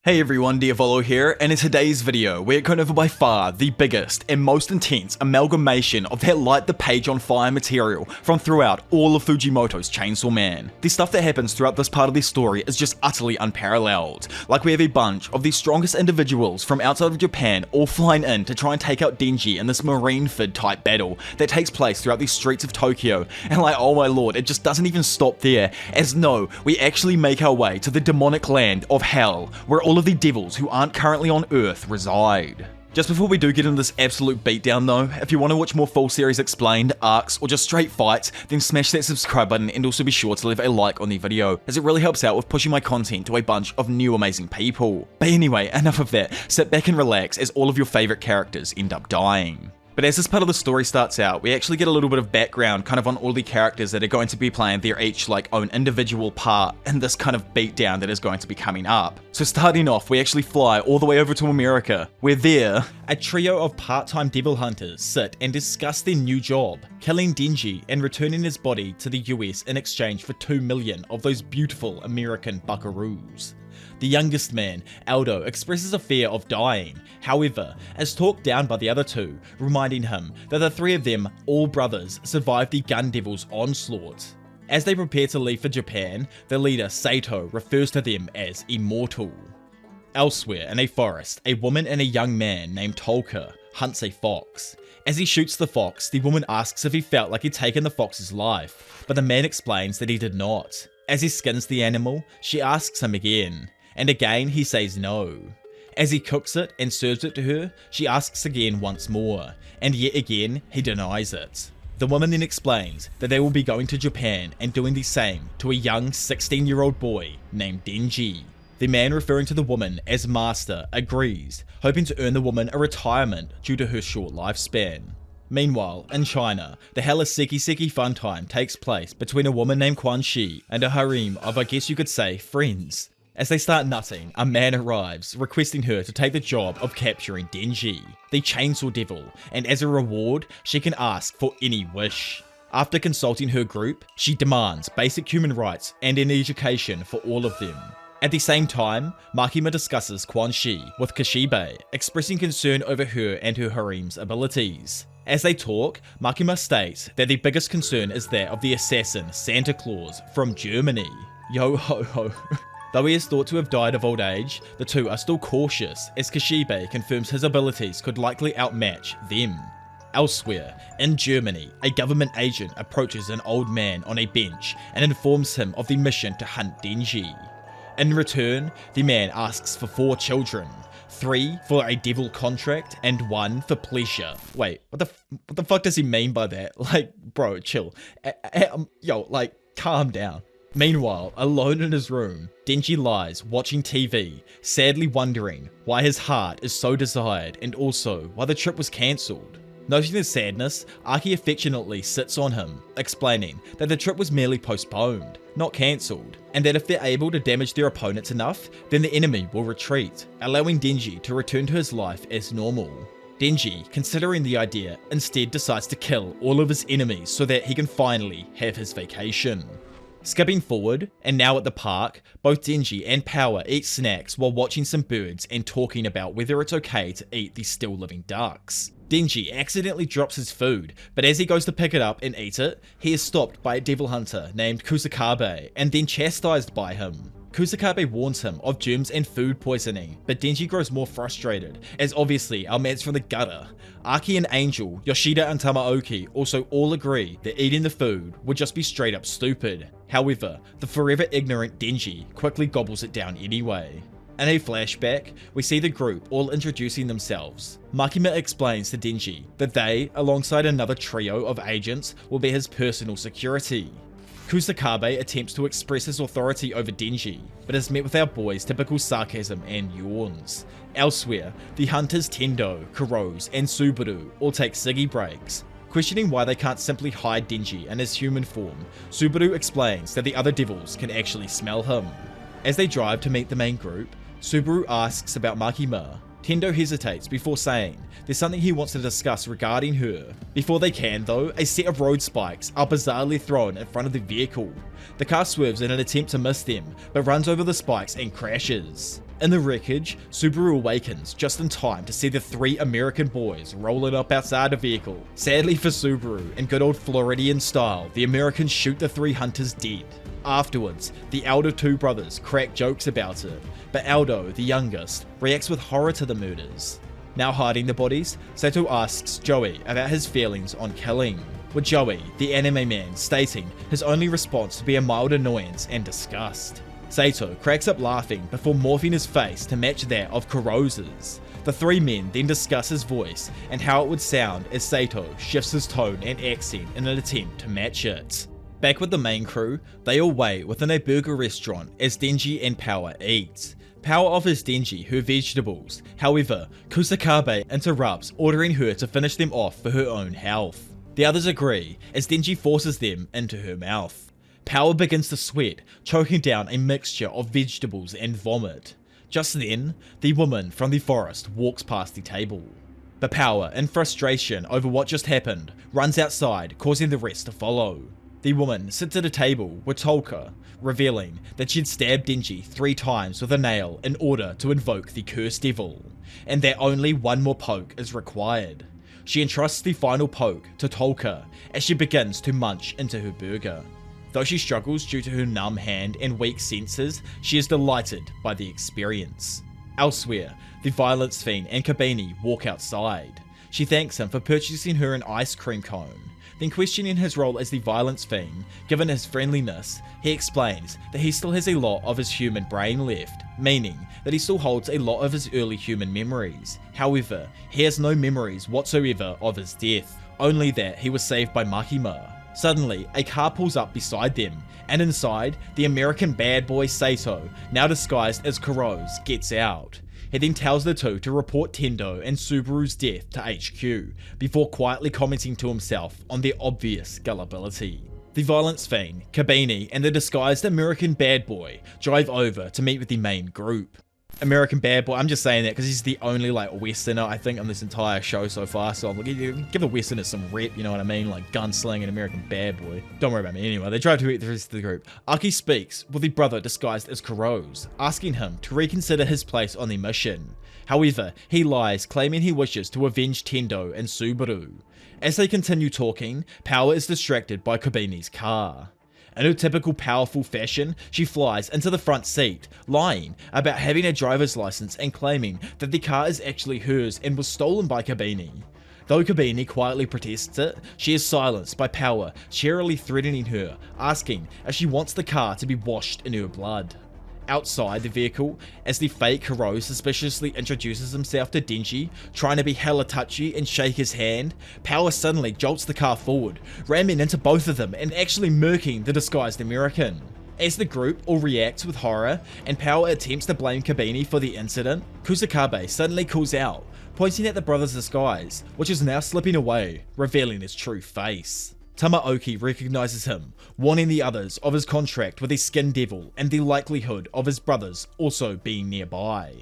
Hey everyone, Diavolo here, and in today's video, we're going over by far the biggest and most intense amalgamation of that light the page on fire material from throughout all of Fujimoto's Chainsaw Man. The stuff that happens throughout this part of the story is just utterly unparalleled. Like we have a bunch of the strongest individuals from outside of Japan all flying in to try and take out Denji in this marine fid type battle that takes place throughout the streets of Tokyo, and like, oh my lord, it just doesn't even stop there, as no, we actually make our way to the demonic land of hell, where all of the devils who aren't currently on Earth reside. Just before we do get into this absolute beatdown though, if you want to watch more full series explained, arcs, or just straight fights, then smash that subscribe button and also be sure to leave a like on the video, as it really helps out with pushing my content to a bunch of new amazing people. But anyway, enough of that, sit back and relax as all of your favourite characters end up dying. But as this part of the story starts out, we actually get a little bit of background kind of on all the characters that are going to be playing their each own individual part in this kind of beatdown that is going to be coming up. So starting off, we actually fly all the way over to America, where there, a trio of part-time devil hunters sit and discuss their new job, killing Denji and returning his body to the US in exchange for 2 million of those beautiful American buckaroos. The youngest man, Aldo, expresses a fear of dying, however, is talked down by the other two, reminding him that the three of them, all brothers, survived the Gun Devil's onslaught. As they prepare to leave for Japan, the leader, Sato, refers to them as immortal. Elsewhere, in a forest, a woman and a young man named Tolka hunts a fox. As he shoots the fox, the woman asks if he felt like he'd taken the fox's life, but the man explains that he did not. As he skins the animal, she asks him again, and again he says no. As he cooks it and serves it to her, she asks again once more, and yet again he denies it. The woman then explains that they will be going to Japan and doing the same to a young 16-year-old boy named Denji. The man, referring to the woman as Master, agrees, hoping to earn the woman a retirement due to her short lifespan. Meanwhile, in China, the hella seki fun time takes place between a woman named Quan Shi and a harem of, I guess you could say, friends. As they start nutting, a man arrives, requesting her to take the job of capturing Denji, the Chainsaw Devil, and as a reward, she can ask for any wish. After consulting her group, she demands basic human rights and an education for all of them. At the same time, Makima discusses Quan Shi with Kishibe, expressing concern over her and her harem's abilities. As they talk, Makima states that the biggest concern is that of the assassin Santa Claus from Germany. Yo ho ho. Though he is thought to have died of old age, the two are still cautious, as Kishibe confirms his abilities could likely outmatch them. Elsewhere, in Germany, a government agent approaches an old man on a bench and informs him of the mission to hunt Denji. In return, the man asks for 4 children, 3 for a devil contract and 1 for pleasure. Wait, what the fuck does he mean by that? Like, bro, chill. Yo, like, calm down. Meanwhile, alone in his room, Denji lies watching TV, sadly wondering why his heart is so desired and also why the trip was cancelled. Noting his sadness, Aki affectionately sits on him, explaining that the trip was merely postponed, not cancelled, and that if they're able to damage their opponents enough, then the enemy will retreat, allowing Denji to return to his life as normal. Denji, considering the idea, instead decides to kill all of his enemies so that he can finally have his vacation. Skipping forward, and now at the park, both Denji and Power eat snacks while watching some birds and talking about whether it's okay to eat the still living ducks. Denji accidentally drops his food, but as he goes to pick it up and eat it, he is stopped by a devil hunter named Kusakabe and then chastised by him. Kusakabe warns him of germs and food poisoning, but Denji grows more frustrated, as obviously our man's from the gutter. Aki and Angel, Yoshida and Tamaoki also all agree that eating the food would just be straight up stupid. However, the forever ignorant Denji quickly gobbles it down anyway. In a flashback, we see the group all introducing themselves. Makima explains to Denji that they, alongside another trio of agents, will be his personal security. Kusakabe attempts to express his authority over Denji, but is met with our boy's typical sarcasm and yawns. Elsewhere, the hunters Tendo, Kuroz, and Subaru all take ciggy breaks. Questioning why they can't simply hide Denji in his human form, Subaru explains that the other devils can actually smell him. As they drive to meet the main group, Subaru asks about Makima. Tendo hesitates before saying there's something he wants to discuss regarding her. Before they can though, a set of road spikes are bizarrely thrown in front of the vehicle. The car swerves in an attempt to miss them, but runs over the spikes and crashes. In the wreckage, Subaru awakens just in time to see the 3 American boys rolling up outside the vehicle. Sadly for Subaru, in good old Floridian style, the Americans shoot the 3 hunters dead. Afterwards, the elder 2 brothers crack jokes about it, but Aldo, the youngest, reacts with horror to the murders. Now hiding the bodies, Sato asks Joey about his feelings on killing, with Joey, the anime man, stating his only response to be a mild annoyance and disgust. Sato cracks up laughing before morphing his face to match that of Kurosa's. The 3 men then discuss his voice and how it would sound as Sato shifts his tone and accent in an attempt to match it. Back with the main crew, they all wait within a burger restaurant as Denji and Power eat. Power offers Denji her vegetables, however, Kusakabe interrupts, ordering her to finish them off for her own health. The others agree as Denji forces them into her mouth. Power begins to sweat, choking down a mixture of vegetables and vomit. Just then, the woman from the forest walks past the table. But Power, in frustration over what just happened, runs outside, causing the rest to follow. The woman sits at a table with Tolka, revealing that she'd stabbed Denji 3 times with a nail in order to invoke the cursed devil, and that only 1 more poke is required. She entrusts the final poke to Tolka as she begins to munch into her burger. Though she struggles due to her numb hand and weak senses, she is delighted by the experience. Elsewhere, the violence fiend and Kabini walk outside. She thanks him for purchasing her an ice cream cone. Then questioning his role as the violence fiend, given his friendliness, he explains that he still has a lot of his human brain left, meaning that he still holds a lot of his early human memories. However, he has no memories whatsoever of his death, only that he was saved by Makima. Suddenly, a car pulls up beside them, and inside, the American bad boy Sato, now disguised as Kuro's, gets out. He then tells the 2 to report Tendo and Subaru's death to HQ, before quietly commenting to himself on their obvious gullibility. The violence fiend, Kabini, and the disguised American bad boy drive over to meet with the main group. American bad boy, I'm just saying that because he's the only westerner I think on this entire show so far, so I'm like, give the westerners some rep, you know what I mean, like gunsling and American bad boy. Don't worry about me anyway. They drive to meet the rest of the group. Aki speaks with the brother disguised as Kuro's, asking him to reconsider his place on the mission. However, he lies, claiming he wishes to avenge Tendo and Subaru. As they continue talking, Power is distracted by Kabini's car. In her typical powerful fashion, she flies into the front seat, lying about having a driver's license and claiming that the car is actually hers and was stolen by Kabini. Though Kabini quietly protests it, she is silenced by Power, cheerily threatening her, asking if she wants the car to be washed in her blood. Outside the vehicle, as the fake Kuro suspiciously introduces himself to Denji, trying to be hella touchy and shake his hand, Power suddenly jolts the car forward, ramming into both of them and actually murking the disguised American. As the group all reacts with horror, and Power attempts to blame Kabini for the incident, Kusakabe suddenly calls out, pointing at the brother's disguise, which is now slipping away, revealing his true face. Tamaoki recognizes him, warning the others of his contract with a skin devil and the likelihood of his brothers also being nearby.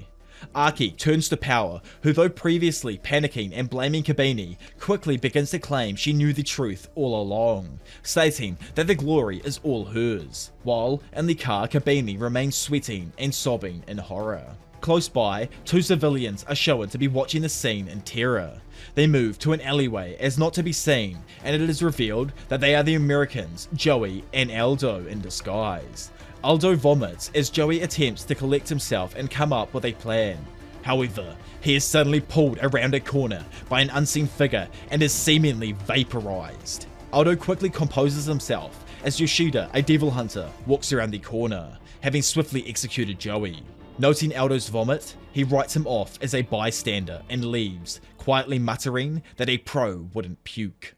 Aki turns to Power, who though previously panicking and blaming Kabini, quickly begins to claim she knew the truth all along, stating that the glory is all hers, while in the car Kabini remains sweating and sobbing in horror. Close by, 2 civilians are shown to be watching the scene in terror. They move to an alleyway as not to be seen, and it is revealed that they are the Americans, Joey and Aldo in disguise. Aldo vomits as Joey attempts to collect himself and come up with a plan. However, he is suddenly pulled around a corner by an unseen figure and is seemingly vaporized. Aldo quickly composes himself as Yoshida, a devil hunter, walks around the corner, having swiftly executed Joey. Noting Aldo's vomit, he writes him off as a bystander and leaves, quietly muttering that a pro wouldn't puke.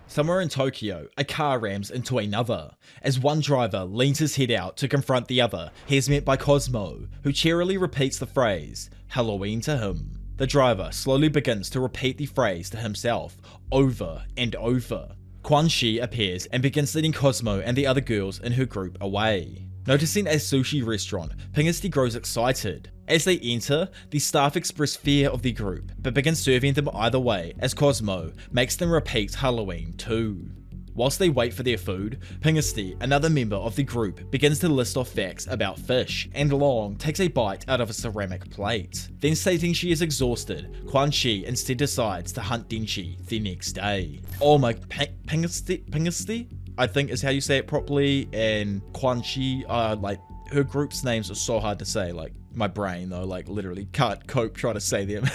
Somewhere in Tokyo, a car rams into another. As one driver leans his head out to confront the other, he is met by Cosmo, who cheerily repeats the phrase, Halloween to him. The driver slowly begins to repeat the phrase to himself, over and over. Quan Shi appears and begins leading Cosmo and the other girls in her group away. Noticing a sushi restaurant, Pingisty grows excited. As they enter, the staff express fear of the group, but begin serving them either way as Cosmo makes them repeat Halloween too. Whilst they wait for their food, Pingusti, another member of the group, begins to list off facts about fish, and Long takes a bite out of a ceramic plate. Then stating she is exhausted, Quan Chi instead decides to hunt Denji the next day. Oh my, Pingusti? I think is how you say it properly, and Quan Chi, like, her group's names are so hard to say, like, my brain though, like, literally can't cope trying to say them.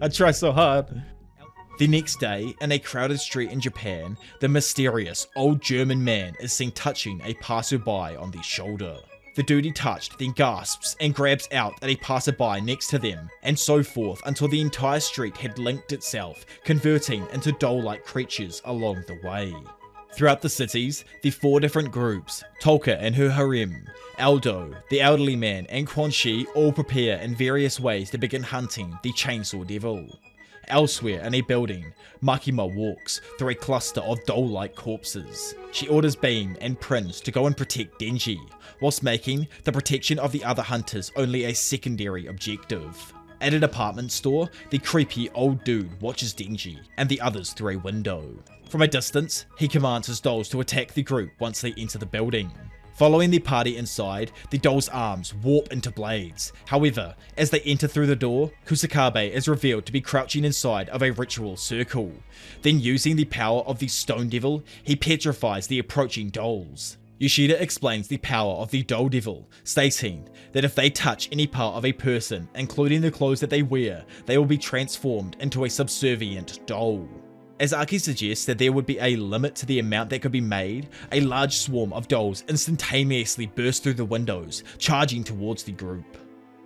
I try so hard. The next day, in a crowded street in Japan, the mysterious old German man is seen touching a passerby on the shoulder. The dude he touched then gasps and grabs out at a passerby next to them, and so forth until the entire street had linked itself, converting into doll-like creatures along the way. Throughout the cities, the 4 different groups, Tolka and her harem, Aldo, the elderly man, and Quan Chi all prepare in various ways to begin hunting the Chainsaw Devil. Elsewhere in a building, Makima walks through a cluster of doll-like corpses. She orders Beam and Prince to go and protect Denji, whilst making the protection of the other hunters only a secondary objective. At a department store, the creepy old dude watches Denji and the others through a window. From a distance, he commands his dolls to attack the group once they enter the building. Following the party inside, the dolls' arms warp into blades. However, as they enter through the door, Kusakabe is revealed to be crouching inside of a ritual circle. Then using the power of the Stone Devil, he petrifies the approaching dolls. Yoshida explains the power of the Doll Devil, stating that if they touch any part of a person, including the clothes that they wear, they will be transformed into a subservient doll. As Aki suggests that there would be a limit to the amount that could be made, a large swarm of dolls instantaneously burst through the windows, charging towards the group.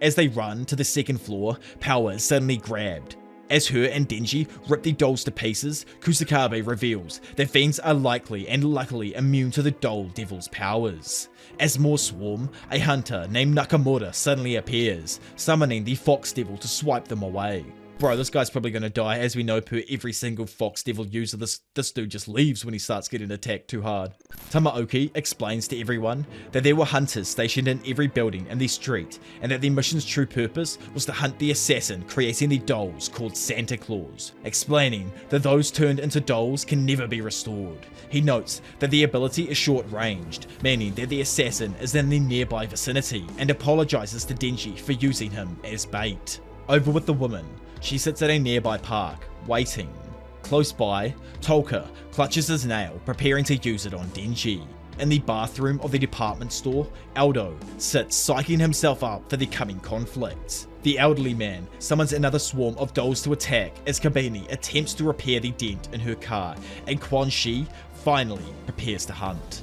As they run to the second floor, power is suddenly grabbed. As her and Denji rip the dolls to pieces, Kusakabe reveals that fiends are likely and luckily immune to the Doll Devil's powers. As more swarm, a hunter named Nakamura suddenly appears, summoning the Fox Devil to swipe them away. Bro, this guy's probably going to die. As we know, per every single Fox Devil user, this dude just leaves when he starts getting attacked too hard. Tamaoki explains to everyone that there were hunters stationed in every building in the street, and that the mission's true purpose was to hunt the assassin creating the dolls called Santa Claus, explaining that those turned into dolls can never be restored. He notes that the ability is short-ranged, meaning that the assassin is in the nearby vicinity, and apologizes to Denji for using him as bait. Over with the woman. She sits at a nearby park, waiting. Close by, Tolka clutches his nail, preparing to use it on Denji. In the bathroom of the department store, Aldo sits psyching himself up for the coming conflict. The elderly man summons another swarm of dolls to attack as Kabini attempts to repair the dent in her car, and Quan Chi finally prepares to hunt.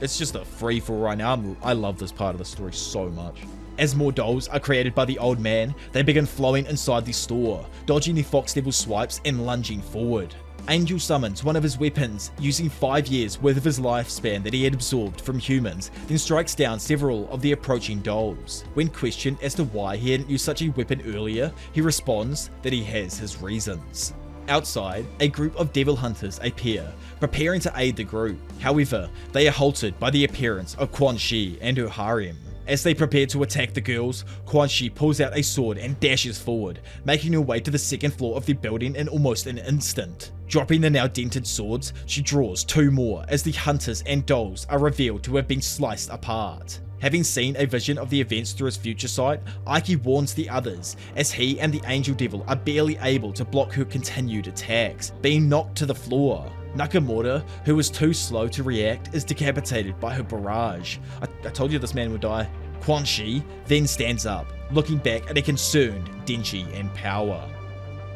It's just a free-for-all right now. I love this part of the story so much. As more dolls are created by the old man, they begin flowing inside the store, dodging the Fox Devil swipes and lunging forward. Angel summons one of his weapons, using 5 years worth of his lifespan that he had absorbed from humans, then strikes down several of the approaching dolls. When questioned as to why he hadn't used such a weapon earlier, he responds that he has his reasons. Outside, a group of devil hunters appear, preparing to aid the group. However, they are halted by the appearance of Quan Chi and her harem. As they prepare to attack the girls, Quan Chi pulls out a sword and dashes forward, making her way to the second floor of the building in almost an instant. Dropping the now dented swords, she draws 2 more as the hunters and dolls are revealed to have been sliced apart. Having seen a vision of the events through his future sight, Aiki warns the others, as he and the Angel Devil are barely able to block her continued attacks, being knocked to the floor. Nakamura, who was too slow to react, is decapitated by her barrage. I told you this man would die. Quan Chi then stands up, looking back at a concerned Denji and Power.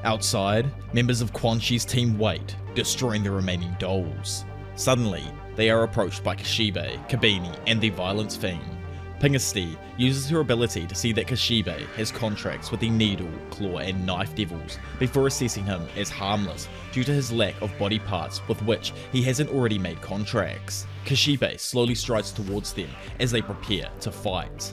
Outside, members of Quan Chi's team wait, destroying the remaining dolls. Suddenly, they are approached by Kashibe, Kabini, and the Violence Fiend. Pingusti uses her ability to see that Kashibe has contracts with the Needle, Claw, and Knife Devils before assessing him as harmless due to his lack of body parts with which he hasn't already made contracts. Kashibe slowly strides towards them as they prepare to fight.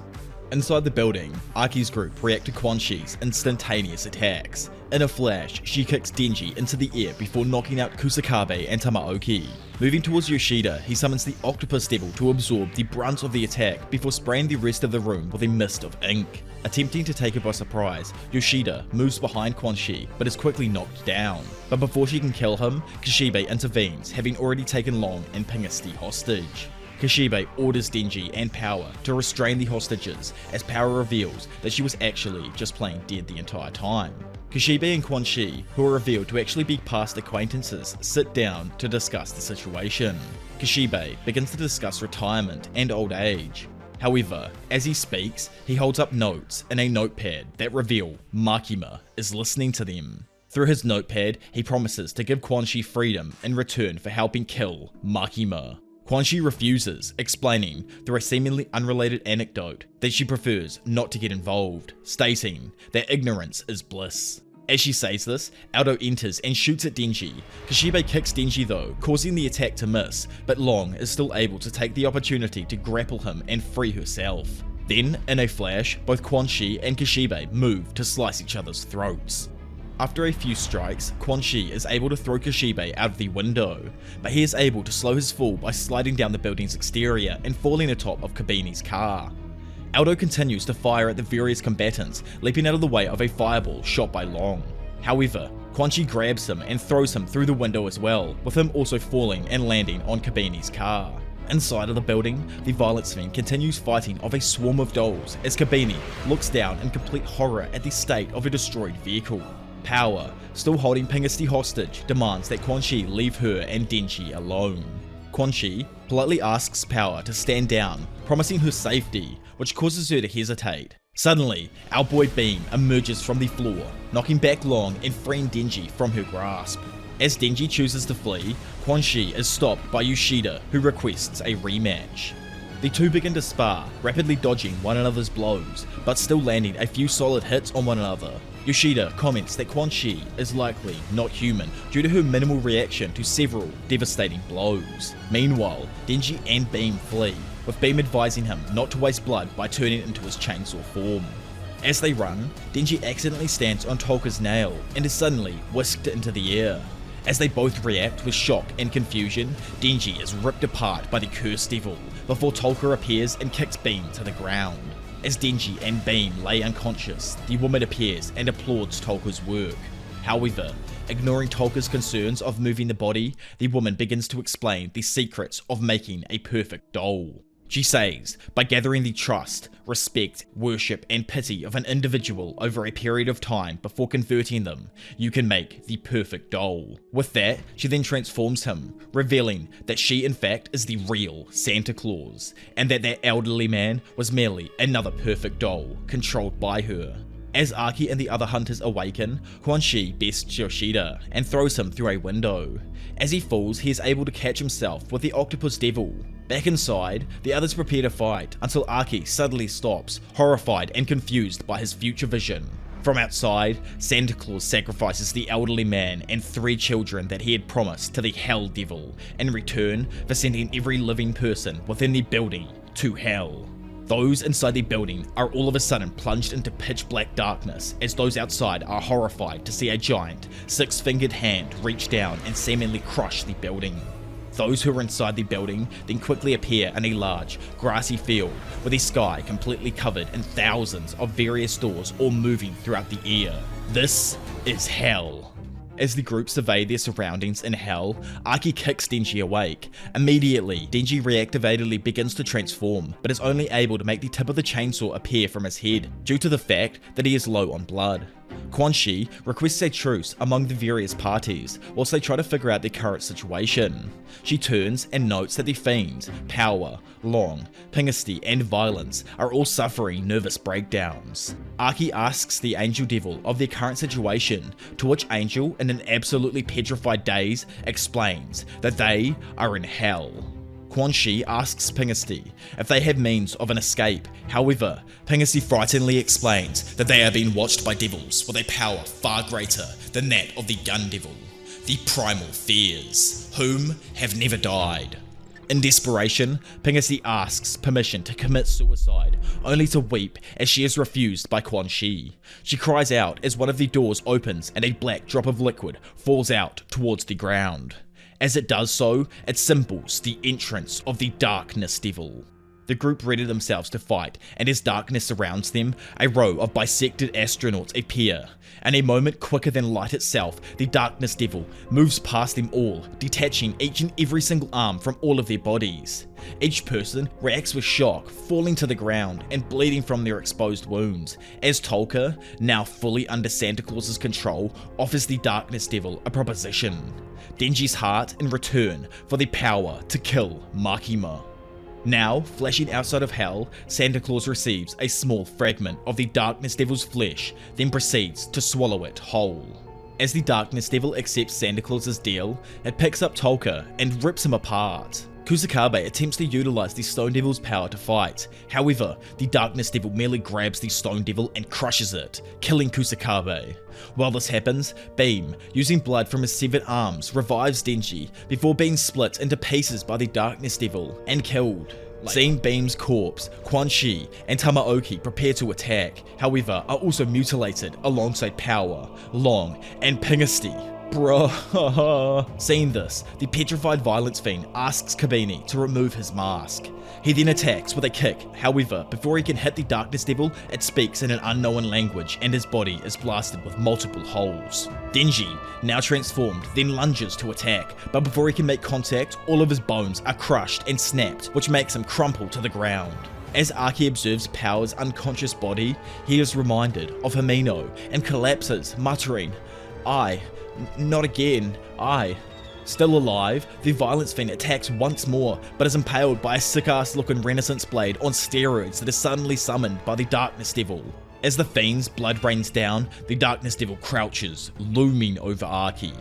Inside the building, Aki's group react to Quan Chi's instantaneous attacks. In a flash, she kicks Denji into the air before knocking out Kusakabe and Tamaoki. Moving towards Yoshida, he summons the Octopus Devil to absorb the brunt of the attack before spraying the rest of the room with a mist of ink. Attempting to take her by surprise, Yoshida moves behind Quan Chi but is quickly knocked down. But before she can kill him, Kishibe intervenes, having already taken Long and Pingusti hostage. Kishibe orders Denji and Power to restrain the hostages, as Power reveals that she was actually just playing dead the entire time. Kishibe and Quan Chi, who are revealed to actually be past acquaintances, sit down to discuss the situation. Kishibe begins to discuss retirement and old age. However, as he speaks, he holds up notes in a notepad that reveal Makima is listening to them. Through his notepad, he promises to give Quan Chi freedom in return for helping kill Makima. Quan Chi refuses, explaining through a seemingly unrelated anecdote that she prefers not to get involved, stating that ignorance is bliss. As she says this, Aldo enters and shoots at Denji. Kishibe kicks Denji though, causing the attack to miss, but Long is still able to take the opportunity to grapple him and free herself. Then, in a flash, both Quan Chi and Kishibe move to slice each other's throats. After a few strikes, Quan Chi is able to throw Kishibe out of the window, but he is able to slow his fall by sliding down the building's exterior and falling atop of Kabini's car. Aldo continues to fire at the various combatants, leaping out of the way of a fireball shot by Long. However, Quan Chi grabs him and throws him through the window as well, with him also falling and landing on Kabini's car. Inside of the building, the violence fiend continues fighting off a swarm of dolls as Kabini looks down in complete horror at the state of a destroyed vehicle. Power, still holding Pingusti hostage, demands that Quan Chi leave her and Denji alone. Quan Chi politely asks Power to stand down, promising her safety, which causes her to hesitate. Suddenly, our boy Beam emerges from the floor, knocking back Long and freeing Denji from her grasp. As Denji chooses to flee, Quan Chi is stopped by Yoshida, who requests a rematch. The two begin to spar, rapidly dodging one another's blows, but still landing a few solid hits on one another. Yoshida comments that Quan Chi is likely not human due to her minimal reaction to several devastating blows. Meanwhile, Denji and Beam flee, with Beam advising him not to waste blood by turning into his chainsaw form. As they run, Denji accidentally stands on Tolka's nail and is suddenly whisked into the air. As they both react with shock and confusion, Denji is ripped apart by the cursed devil before Tolka appears and kicks Beam to the ground. As Denji and Beam lay unconscious, the woman appears and applauds Tolka's work. However, ignoring Tolka's concerns of moving the body, the woman begins to explain the secrets of making a perfect doll. She says, by gathering the trust, respect, worship, and pity of an individual over a period of time before converting them, you can make the perfect doll. With that, she then transforms him, revealing that she in fact is the real Santa Claus, and that elderly man was merely another perfect doll, controlled by her. As Aki and the other hunters awaken, Quan Chi bests Yoshida and throws him through a window. As he falls, he is able to catch himself with the octopus devil. Back inside, the others prepare to fight until Aki suddenly stops, horrified and confused by his future vision. From outside, Santa Claus sacrifices the elderly man and 3 children that he had promised to the Hell Devil in return for sending every living person within the building to hell. Those inside the building are all of a sudden plunged into pitch black darkness as those outside are horrified to see a giant, 6-fingered hand reach down and seemingly crush the building. Those who are inside the building then quickly appear in a large, grassy field with the sky completely covered in thousands of various doors all moving throughout the air. This is hell. As the group survey their surroundings in hell, Aki kicks Denji awake. Immediately, Denji reactivatedly begins to transform, but is only able to make the tip of the chainsaw appear from his head, due to the fact that he is low on blood. Quan Chi requests a truce among the various parties, whilst they try to figure out their current situation. She turns and notes that the fiends, Power, Long, Pingusti, and Violence are all suffering nervous breakdowns. Aki asks the Angel Devil of their current situation, to which Angel, in an absolutely petrified daze, explains that they are in hell. Quan Chi asks Pingusti if they have means of an escape. However, Pingusti frighteningly explains that they are being watched by devils with a power far greater than that of the Gun Devil, the Primal Fears, whom have never died. In desperation, Pingusti asks permission to commit suicide, only to weep as she is refused by Quan Chi. She cries out as one of the doors opens and a black drop of liquid falls out towards the ground. As it does so, it symbols the entrance of the Darkness Devil. The group ready themselves to fight, and as darkness surrounds them, a row of bisected astronauts appear. In a moment quicker than light itself, the Darkness Devil moves past them all, detaching each and every single arm from all of their bodies. Each person reacts with shock, falling to the ground and bleeding from their exposed wounds, as Tolka, now fully under Santa Claus's control, offers the Darkness Devil a proposition: Denji's heart in return for the power to kill Makima. Now, flashing outside of hell, Santa Claus receives a small fragment of the Darkness Devil's flesh, then proceeds to swallow it whole. As the Darkness Devil accepts Santa Claus's deal, it picks up Tolka and rips him apart. Kusakabe attempts to utilize the Stone Devil's power to fight. However, the Darkness Devil merely grabs the Stone Devil and crushes it, killing Kusakabe. While this happens, Beam, using blood from his severed arms, revives Denji before being split into pieces by the Darkness Devil and killed. Seeing Beam's corpse, Quan Chi and Tamaoki prepare to attack, however, are also mutilated alongside Power, Long, and Pingasty. Bruh. Seeing this, the petrified violence fiend asks Kabini to remove his mask. He then attacks with a kick, however, before he can hit the Darkness Devil, it speaks in an unknown language and his body is blasted with multiple holes. Denji, now transformed, then lunges to attack, but before he can make contact, all of his bones are crushed and snapped, which makes him crumple to the ground. As Aki observes Power's unconscious body, he is reminded of Himeno and collapses, muttering, not again, Still alive, the Violence Fiend attacks once more, but is impaled by a sick-ass looking Renaissance blade on steroids that is suddenly summoned by the Darkness Devil. As the Fiend's blood rains down, the Darkness Devil crouches, looming over Aki.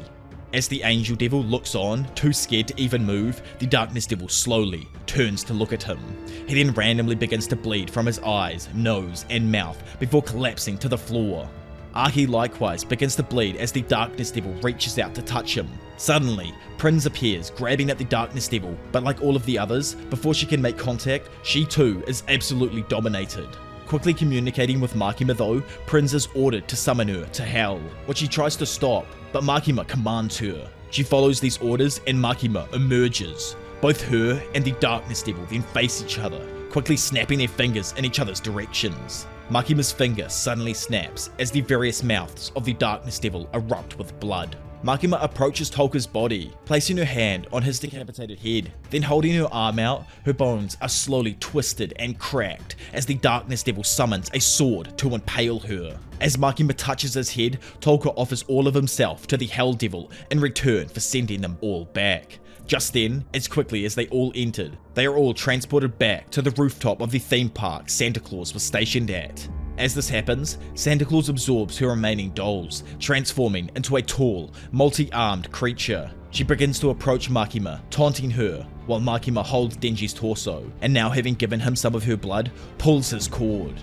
As the Angel Devil looks on, too scared to even move, the Darkness Devil slowly turns to look at him. He then randomly begins to bleed from his eyes, nose, and mouth before collapsing to the floor. Aki likewise begins to bleed as the Darkness Devil reaches out to touch him. Suddenly, Prinz appears, grabbing at the Darkness Devil, but like all of the others, before she can make contact, she too is absolutely dominated. Quickly communicating with Makima though, Prinz is ordered to summon her to hell, which she tries to stop, but Makima commands her. She follows these orders and Makima emerges. Both her and the Darkness Devil then face each other, quickly snapping their fingers in each other's directions. Makima's finger suddenly snaps as the various mouths of the Darkness Devil erupt with blood. Makima approaches Tolka's body, placing her hand on his decapitated head. Then holding her arm out, her bones are slowly twisted and cracked as the Darkness Devil summons a sword to impale her. As Makima touches his head, Tolka offers all of himself to the Hell Devil in return for sending them all back. Just then, as quickly as they all entered, they are all transported back to the rooftop of the theme park Santa Claus was stationed at. As this happens, Santa Claus absorbs her remaining dolls, transforming into a tall, multi-armed creature. She begins to approach Makima, taunting her, while Makima holds Denji's torso, and now having given him some of her blood, pulls his cord.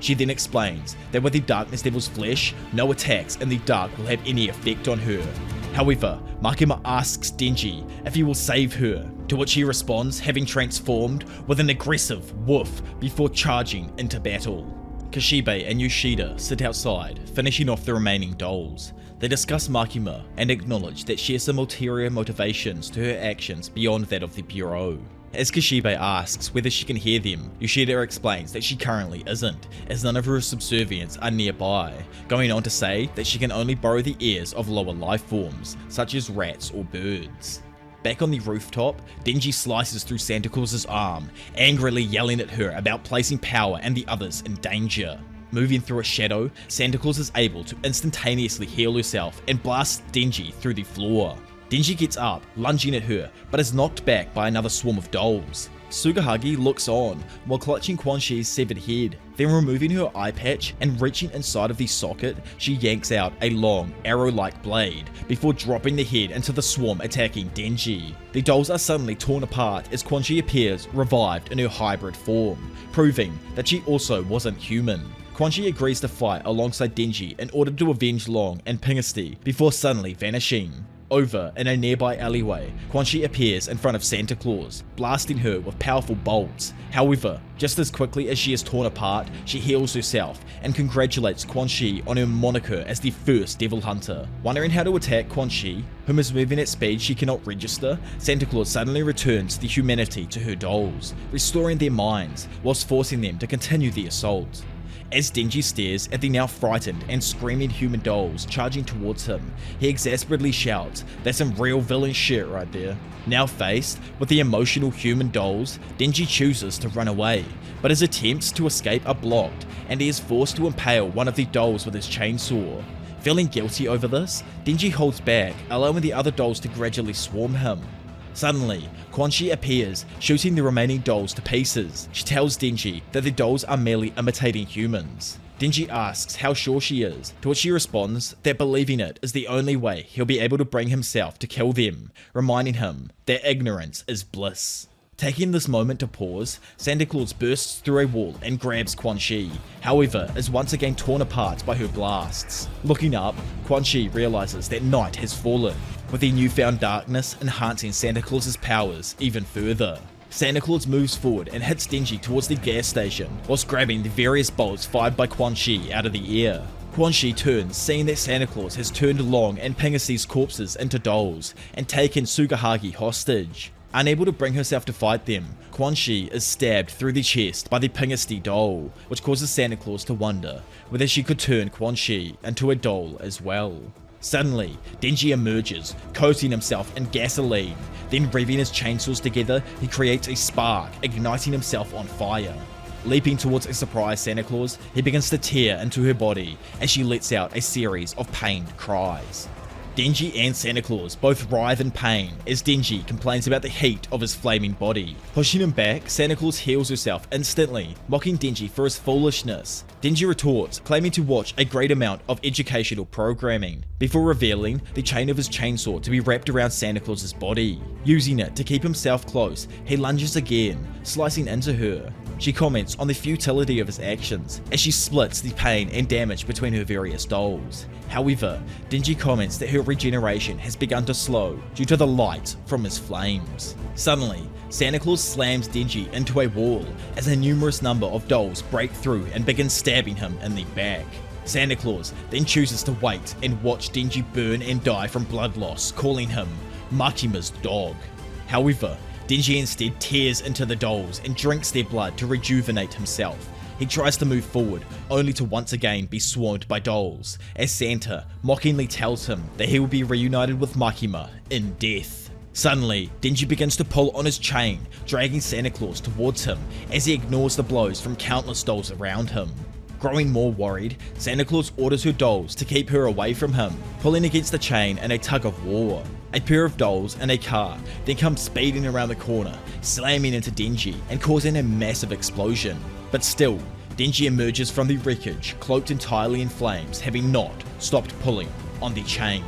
She then explains that with the Darkness Devil's flesh, no attacks in the dark will have any effect on her. However, Makima asks Denji if he will save her, to which he responds, having transformed, with an aggressive woof before charging into battle. Kashibe and Yoshida sit outside, finishing off the remaining dolls. They discuss Makima and acknowledge that she has some ulterior motivations to her actions beyond that of the Bureau. As Kashibe asks whether she can hear them, Yoshida explains that she currently isn't, as none of her subservients are nearby, going on to say that she can only borrow the ears of lower life forms, such as rats or birds. Back on the rooftop, Denji slices through Santa Claus's arm, angrily yelling at her about placing Power and the others in danger. Moving through a shadow, Santa Claus is able to instantaneously heal herself and blasts Denji through the floor. Denji gets up, lunging at her, but is knocked back by another swarm of dolls. Sugahagi looks on while clutching Quan Chi's severed head, then removing her eye patch and reaching inside of the socket, she yanks out a long, arrow-like blade before dropping the head into the swarm attacking Denji. The dolls are suddenly torn apart as Quan Chi appears revived in her hybrid form, proving that she also wasn't human. Quan Chi agrees to fight alongside Denji in order to avenge Long and Pingasty before suddenly vanishing. Over in a nearby alleyway, Quan Chi appears in front of Santa Claus, blasting her with powerful bolts. However, just as quickly as she is torn apart, she heals herself and congratulates Quan Chi on her moniker as the first Devil Hunter. Wondering how to attack Quan Chi, whom is moving at speed she cannot register, Santa Claus suddenly returns the humanity to her dolls, restoring their minds whilst forcing them to continue the assault. As Denji stares at the now frightened and screaming human dolls charging towards him, he exasperately shouts, "That's some real villain shit right there." Now faced with the emotional human dolls, Denji chooses to run away, but his attempts to escape are blocked and he is forced to impale one of the dolls with his chainsaw. Feeling guilty over this, Denji holds back, allowing the other dolls to gradually swarm him. Suddenly, Quan Chi appears, shooting the remaining dolls to pieces. She tells Denji that the dolls are merely imitating humans. Denji asks how sure she is, to which she responds that believing it is the only way he'll be able to bring himself to kill them, reminding him that ignorance is bliss. Taking this moment to pause, Santa Claus bursts through a wall and grabs Quan Chi, however is once again torn apart by her blasts. Looking up, Quan Chi realizes that night has fallen, with the newfound darkness enhancing Santa Claus's powers even further. Santa Claus moves forward and hits Denji towards the gas station, whilst grabbing the various bolts fired by Quan Chi out of the air. Quan Chi turns, seeing that Santa Claus has turned Long and Pingusi's corpses into dolls, and taken Sugahagi hostage. Unable to bring herself to fight them, Quan Chi is stabbed through the chest by the Pingusi doll, which causes Santa Claus to wonder whether she could turn Quan Chi into a doll as well. Suddenly, Denji emerges, coating himself in gasoline, then revving his chainsaws together, he creates a spark, igniting himself on fire. Leaping towards a surprised Santa Claus, he begins to tear into her body as she lets out a series of pained cries. Denji and Santa Claus both writhe in pain as Denji complains about the heat of his flaming body. Pushing him back, Santa Claus heals herself instantly, mocking Denji for his foolishness. Denji retorts, claiming to watch a great amount of educational programming, before revealing the chain of his chainsaw to be wrapped around Santa Claus's body. Using it to keep himself close, he lunges again, slicing into her. She comments on the futility of his actions as she splits the pain and damage between her various dolls. However, Denji comments that her regeneration has begun to slow due to the light from his flames. Suddenly, Santa Claus slams Denji into a wall as a numerous number of dolls break through and begin stabbing him in the back. Santa Claus then chooses to wait and watch Denji burn and die from blood loss, calling him Makima's dog. However, Denji instead tears into the dolls and drinks their blood to rejuvenate himself. He tries to move forward, only to once again be swarmed by dolls, as Santa mockingly tells him that he will be reunited with Makima in death. Suddenly, Denji begins to pull on his chain, dragging Santa Claus towards him as he ignores the blows from countless dolls around him. Growing more worried, Santa Claus orders her dolls to keep her away from him, pulling against the chain in a tug of war. A pair of dolls in a car then come speeding around the corner, slamming into Denji and causing a massive explosion. But still, Denji emerges from the wreckage, cloaked entirely in flames, having not stopped pulling on the chain.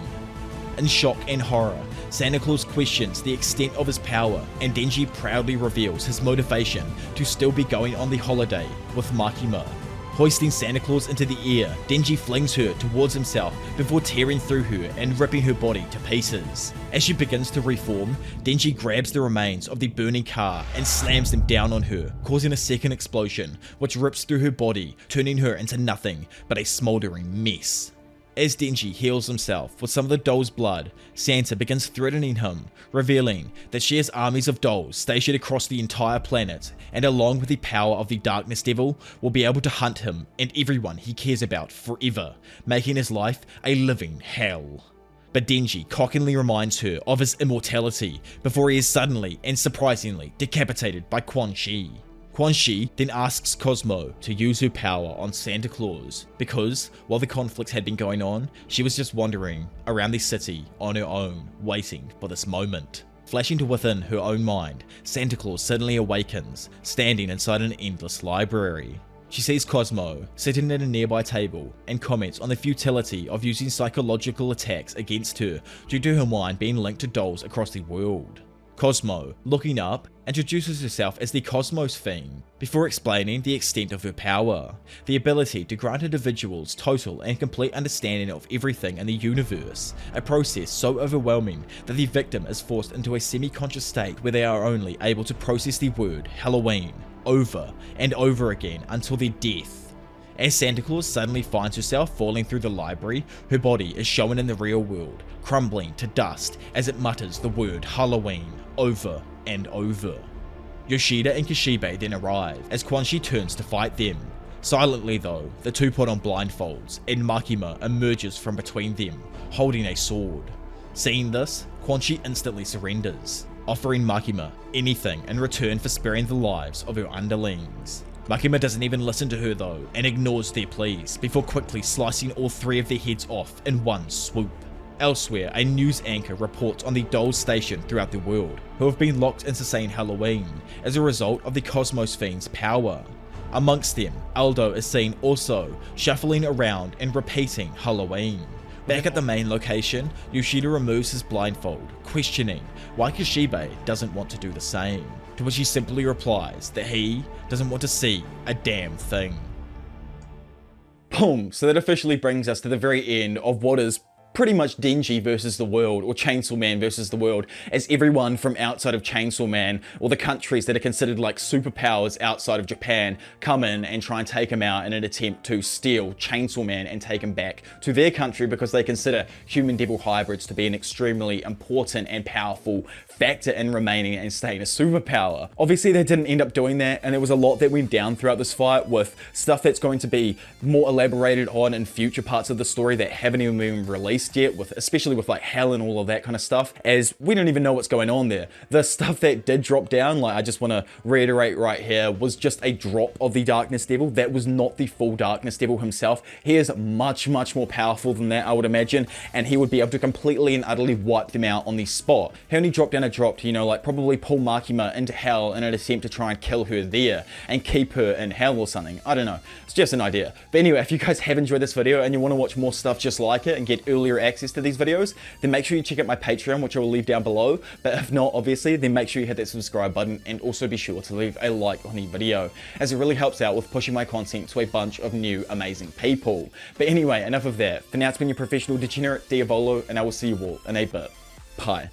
In shock and horror, Santa Claus questions the extent of his power, and Denji proudly reveals his motivation to still be going on the holiday with Makima. Hoisting Santa Claus into the air, Denji flings her towards himself before tearing through her and ripping her body to pieces. As she begins to reform, Denji grabs the remains of the burning car and slams them down on her, causing a second explosion, which rips through her body, turning her into nothing but a smouldering mess. As Denji heals himself with some of the doll's blood, Santa begins threatening him, revealing that she has armies of dolls stationed across the entire planet, and along with the power of the Darkness Devil, will be able to hunt him and everyone he cares about forever, making his life a living hell. But Denji cockingly reminds her of his immortality before he is suddenly and surprisingly decapitated by Quan Chi. Quan Chi then asks Cosmo to use her power on Santa Claus because, while the conflict had been going on, she was just wandering around the city on her own, waiting for this moment. Flashing to within her own mind, Santa Claus suddenly awakens, standing inside an endless library. She sees Cosmo sitting at a nearby table and comments on the futility of using psychological attacks against her due to her mind being linked to dolls across the world. Cosmo, looking up, introduces herself as the Cosmos Fiend, before explaining the extent of her power, the ability to grant individuals total and complete understanding of everything in the universe, a process so overwhelming that the victim is forced into a semi-conscious state where they are only able to process the word Halloween over and over again until their death. As Santa Claus suddenly finds herself falling through the library, her body is shown in the real world, crumbling to dust as it mutters the word Halloween over and over. Yoshida and Kishibe then arrive as Quan Chi turns to fight them. Silently though, the two put on blindfolds and Makima emerges from between them, holding a sword. Seeing this, Quan Chi instantly surrenders, offering Makima anything in return for sparing the lives of her underlings. Makima doesn't even listen to her though, and ignores their pleas, before quickly slicing all three of their heads off in one swoop. Elsewhere, a news anchor reports on the dolls stationed throughout the world, who have been locked into saying Halloween, as a result of the Cosmos Fiend's power. Amongst them, Aldo is seen also shuffling around and repeating Halloween. Back at the main location, Yoshida removes his blindfold, questioning why Kishibe doesn't want to do the same, to which he simply replies that he doesn't want to see a damn thing. Boom, so that officially brings us to the very end of what is pretty much Denji versus the world, or Chainsaw Man versus the world, as everyone from outside of Chainsaw Man, or the countries that are considered like superpowers outside of Japan, come in and try and take him out in an attempt to steal Chainsaw Man and take him back to their country, because they consider human-devil hybrids to be an extremely important and powerful factor in remaining and staying a superpower. Obviously they didn't end up doing that, and there was a lot that went down throughout this fight, with stuff that's going to be more elaborated on in future parts of the story that haven't even been released yet, especially with like hell and all of that kind of stuff, as we don't even know what's going on there. The stuff that did drop down, like I just want to reiterate right here, was just a drop of the Darkness Devil. That was not the full Darkness Devil himself. He is much more powerful than that, I would imagine, and he would be able to completely and utterly wipe them out on the spot. He only dropped down a drop to, you know, like probably pull Makima into hell in an attempt to try and kill her there and keep her in hell or something. I don't know, it's just an idea. But anyway, if you guys have enjoyed this video and you want to watch more stuff just like it and get earlier access to these videos, then make sure you check out my Patreon, which I will leave down below. But if not, obviously, then make sure you hit that subscribe button, and also be sure to leave a like on the video, as it really helps out with pushing my content to a bunch of new amazing people. But anyway, enough of that. For now, it's been your professional degenerate Diavolo, and I will see you all in a bit. Bye.